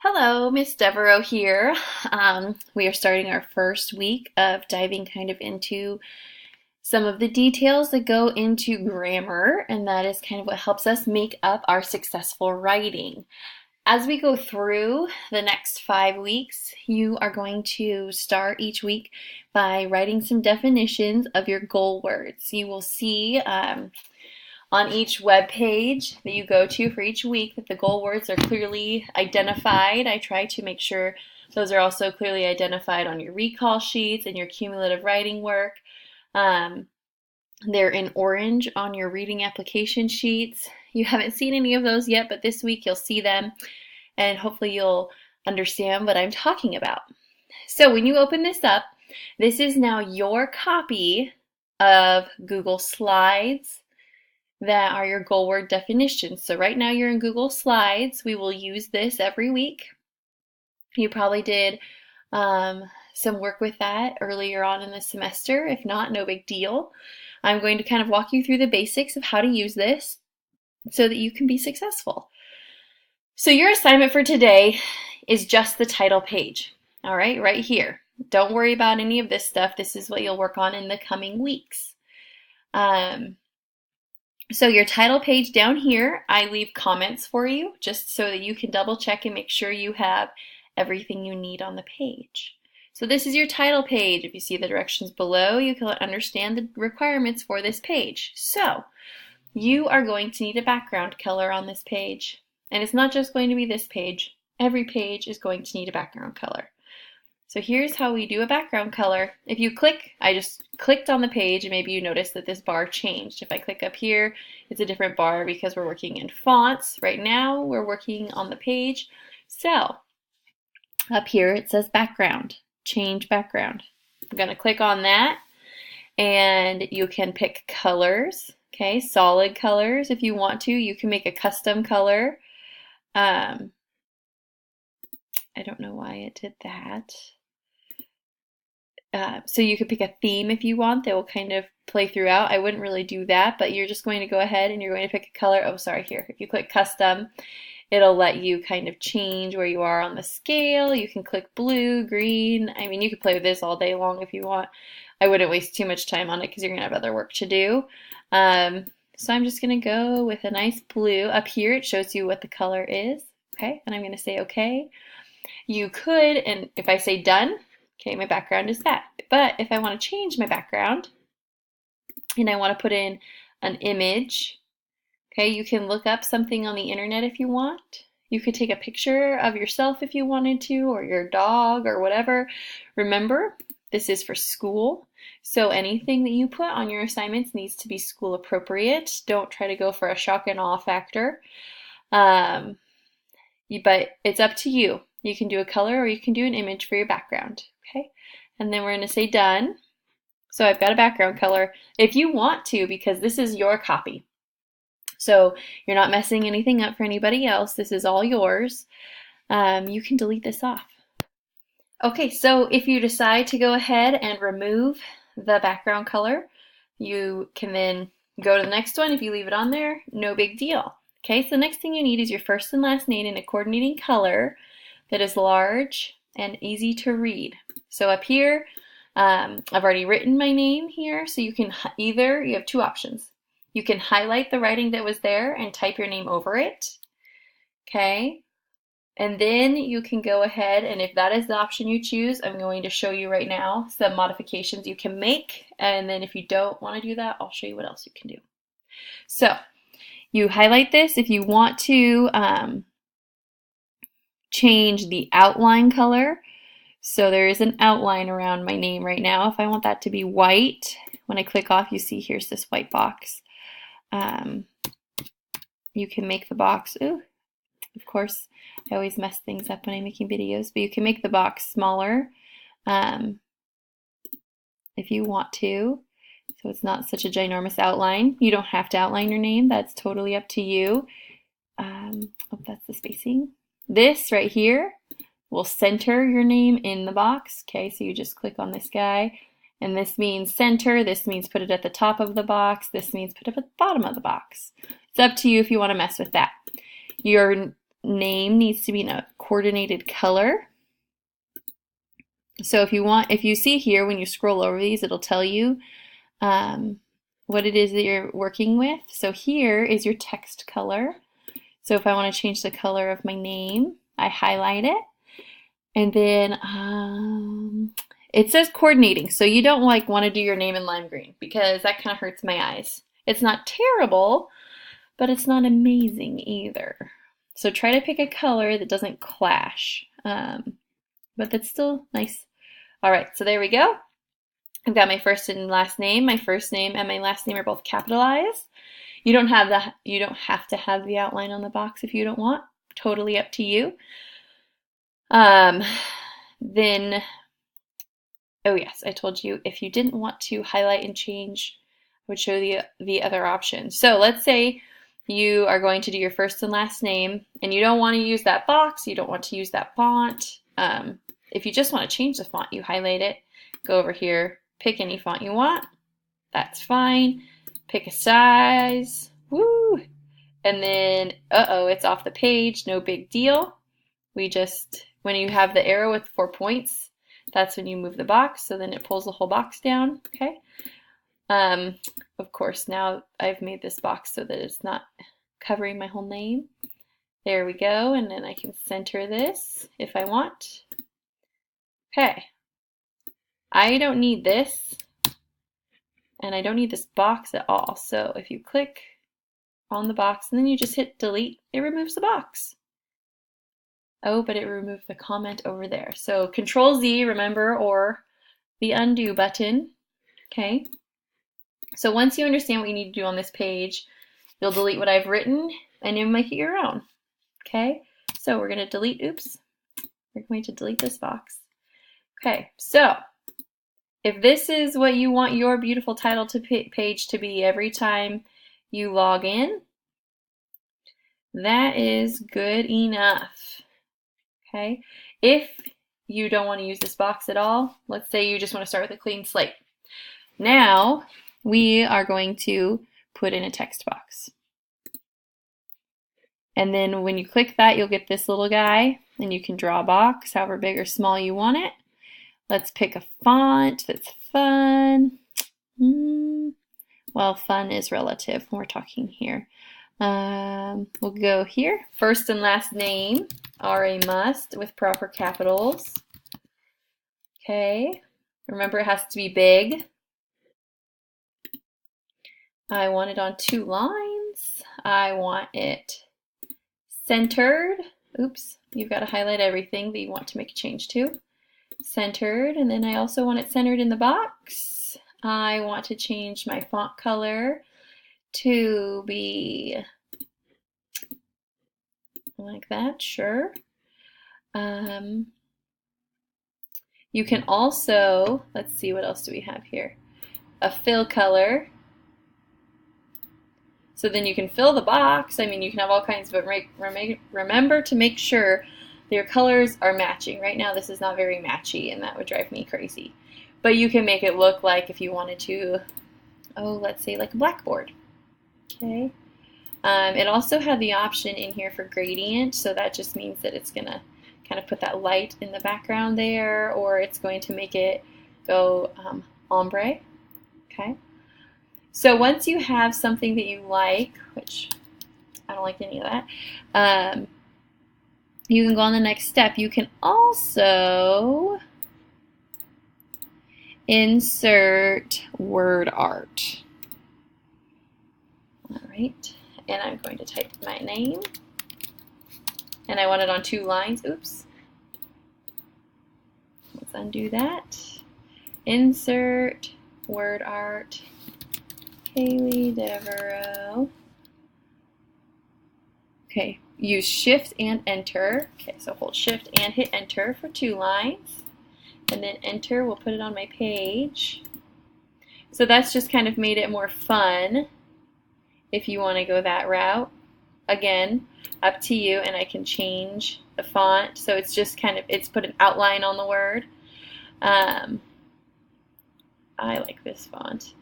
Hello, Miss Devereaux here. We are starting our first week of diving kind of into some of the details that go into grammar, and that is kind of what helps us make up our successful writing. As we go through the next 5 weeks, you are going to start each week by writing some definitions of your goal words. You will see on each web page that you go to for each week that the goal words are clearly identified. I try to make sure those are also clearly identified on your recall sheets and your cumulative writing work. They're in orange on your reading application sheets. You haven't seen any of those yet, but this week you'll see them and hopefully you'll understand what I'm talking about. So when you open this up, this is now your copy of Google Slides that are your goal word definitions. So right now you're in Google Slides. We will use this every week. You probably did some work with that earlier on in the semester. If not, no big deal. I'm going to kind of walk you through the basics of how to use this so that you can be successful. So your assignment for today is just the title page. All right here. Don't worry about any of this stuff. This is what you'll work on in the coming weeks. So your title page down here, I leave comments for you just so that you can double check and make sure you have everything you need on the page. So this is your title page. If you see the directions below, you can understand the requirements for this page. So you are going to need a background color on this page. And it's not just going to be this page. Every page is going to need a background color. So here's how we do a background color. If you click, I just clicked on the page and maybe you noticed that this bar changed. If I click up here, it's a different bar because we're working in fonts. Right now, we're working on the page. So up here, it says background, change background. I'm gonna click on that and you can pick colors, okay? Solid colors if you want to. You can make a custom color. I don't know why it did that. So you could pick a theme if you want that will kind of play throughout. I wouldn't really do that, but you're just going to go ahead and you're going to pick a color. Oh, sorry, here. If you click custom, it'll let you kind of change where you are on the scale. You can click blue, green. I mean, you could play with this all day long if you want. I wouldn't waste too much time on it because you're going to have other work to do. So I'm just going to go with a nice blue. Up here, it shows you what the color is. Okay, and I'm going to say okay. You could, and if I say done, okay, my background is that. But if I want to change my background and I want to put in an image, okay, you can look up something on the internet if you want. You could take a picture of yourself if you wanted to, or your dog, or whatever. Remember, this is for school, so anything that you put on your assignments needs to be school appropriate. Don't try to go for a shock and awe factor. But it's up to you. You can do a color or you can do an image for your background, okay? And then we're going to say done. So I've got a background color. If you want to, because this is your copy, so you're not messing anything up for anybody else, this is all yours, you can delete this off. Okay, so if you decide to go ahead and remove the background color, you can then go to the next one. If you leave it on there, no big deal. Okay, so the next thing you need is your first and last name in a coordinating color that is large and easy to read. So up here, I've already written my name here, so you can you have two options. You can highlight the writing that was there and type your name over it, okay? And then you can go ahead, and if that is the option you choose, I'm going to show you right now some modifications you can make, and then if you don't want to do that, I'll show you what else you can do. So you highlight this. If you want to change the outline color, so there is an outline around my name right now. If I want that to be white, when I click off, you see here's this white box. You can make the box, ooh, of course, I always mess things up when I'm making videos, but you can make the box smaller if you want to, so it's not such a ginormous outline. You don't have to outline your name. That's totally up to you. Oh, that's the spacing. This right here will center your name in the box. Okay, so you just click on this guy, and this means center. This means put it at the top of the box. This means put it at the bottom of the box. It's up to you if you want to mess with that. Your name needs to be in a coordinated color. So if you see here when you scroll over these, it'll tell you what it is that you're working with. So here is your text color. So if I want to change the color of my name, I highlight it. And then it says coordinating. So you don't want to do your name in lime green because that kind of hurts my eyes. It's not terrible, but it's not amazing either. So try to pick a color that doesn't clash, but that's still nice. All right, so there we go. I've got my first and last name. My first name and my last name are both capitalized. You don't have to have the outline on the box if you don't want. Totally up to you. Then, oh yes, I told you if you didn't want to highlight and change, I would show the other options. So let's say you are going to do your first and last name and you don't want to use that box, you don't want to use that font. If you just want to change the font, you highlight it, go over here, pick any font you want. That's fine. Pick a size. Woo! And then, it's off the page. No big deal. When you have the arrow with 4 points, that's when you move the box. So then it pulls the whole box down. Okay. Of course, now I've made this box so that it's not covering my whole name. There we go. And then I can center this if I want. Okay. I don't need this. And I don't need this box at all. So if you click on the box and then you just hit delete, it removes the box. Oh, but it removed the comment over there. So Control Z, remember, or the undo button. Okay. So once you understand what you need to do on this page, you'll delete what I've written and you'll make it your own. Okay. So we're going to delete, we're going to delete this box. Okay. So if this is what you want your beautiful title page to be every time you log in, that is good enough. Okay. If you don't want to use this box at all, let's say you just want to start with a clean slate. Now we are going to put in a text box. And then when you click that, you'll get this little guy and you can draw a box however big or small you want it. Let's pick a font that's fun. Well, fun is relative when we're talking here. We'll go here. First and last name are a must with proper capitals. Okay. Remember, it has to be big. I want it on 2 lines. I want it centered. You've got to highlight everything that you want to make a change to. Centered, and then I also want it centered in the box. I want to change my font color to be like that, sure. You can also, let's see, what else do we have here? A fill color. So then you can fill the box. I mean, you can have all kinds, but remember to make sure your colors are matching. Right now this is not very matchy and that would drive me crazy. But you can make it look like if you wanted to, let's say like a blackboard. Okay. It also had the option in here for gradient, so that just means that it's gonna kind of put that light in the background there, or it's going to make it go ombre. Okay. So once you have something that you like, which I don't like any of that, you can go on the next step. You can also insert word art. All right, and I'm going to type my name, and I want it on 2 lines. Let's undo that. Insert word art, Kaylee Devereaux. Okay, use Shift and Enter. Okay, so hold Shift and hit Enter for 2 lines. And then Enter will put it on my page. So that's just kind of made it more fun if you want to go that route. Again, up to you, and I can change the font. So it's just kind of, it's put an outline on the word. I like this font.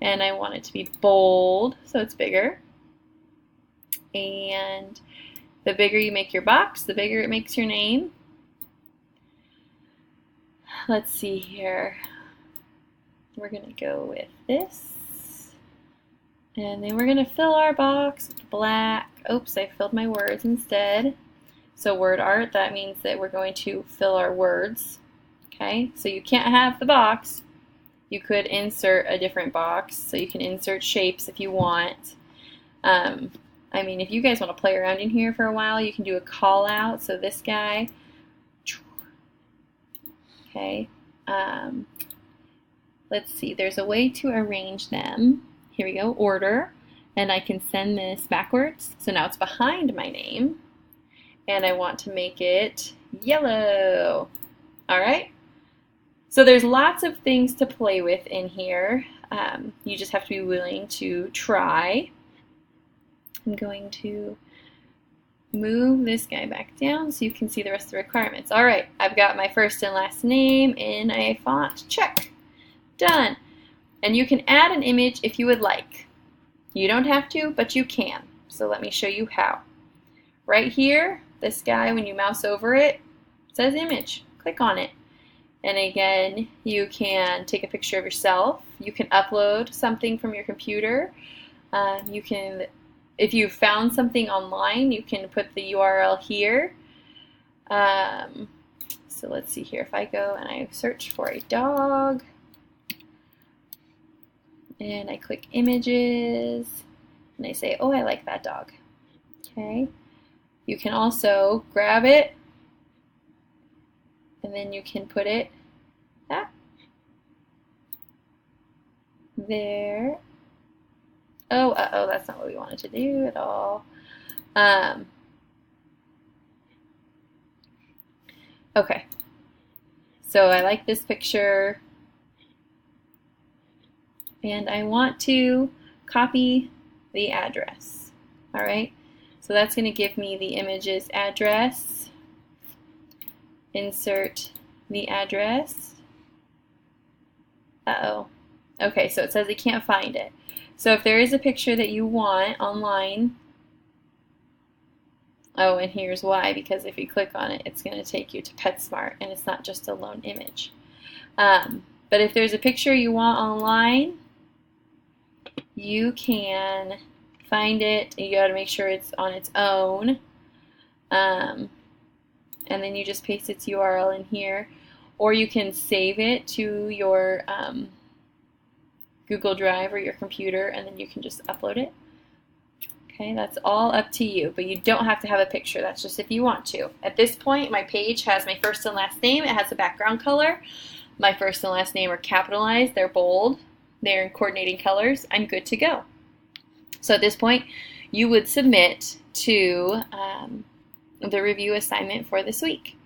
And I want it to be bold, so it's bigger. And The bigger you make your box, the bigger it makes your name. Let's see here. We're going to go with this. And then we're going to fill our box with black. Oops, I filled my words instead. So word art, that means that we're going to fill our words. Okay, so you can't have the box. You could insert a different box. So you can insert shapes if you want. I mean, if you guys want to play around in here for a while, you can do a call out. So this guy. Okay. Let's see. There's a way to arrange them. Here we go. Order. And I can send this backwards. So now it's behind my name. And I want to make it yellow. All right. So there's lots of things to play with in here. You just have to be willing to try. I'm going to move this guy back down so you can see the rest of the requirements. All right, I've got my first and last name in a font. Check. Done. And you can add an image if you would like. You don't have to, but you can. So let me show you how. Right here, this guy, when you mouse over it, says image. Click on it. And again, you can take a picture of yourself. You can upload something from your computer. You can, if you found something online, you can put the URL here. So let's see here. If I go and I search for a dog, and I click images, and I say, oh, I like that dog. Okay. You can also grab it, and then you can put it there. Oh, that's not what we wanted to do at all. Okay, so I like this picture, and I want to copy the address. All right, so that's going to give me the image's address. Insert the address. Okay, so it says it can't find it. So if there is a picture that you want online, oh, and here's why, because if you click on it, it's going to take you to PetSmart, and it's not just a lone image. But if there's a picture you want online, you can find it. You got to make sure it's on its own. And then you just paste its URL in here. Or you can save it to your Google Drive or your computer, and then you can just upload it. Okay, that's all up to you, but you don't have to have a picture. That's just if you want to. At this point, my page has my first and last name. It has a background color. My first and last name are capitalized. They're bold. They're in coordinating colors. I'm good to go. So at this point, you would submit to the review assignment for this week.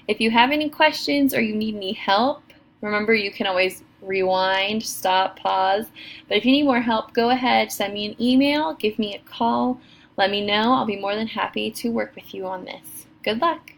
If you have any questions or you need any help, remember you can always rewind, stop, pause. But if you need more help, go ahead, send me an email, give me a call, let me know. I'll be more than happy to work with you on this. Good luck.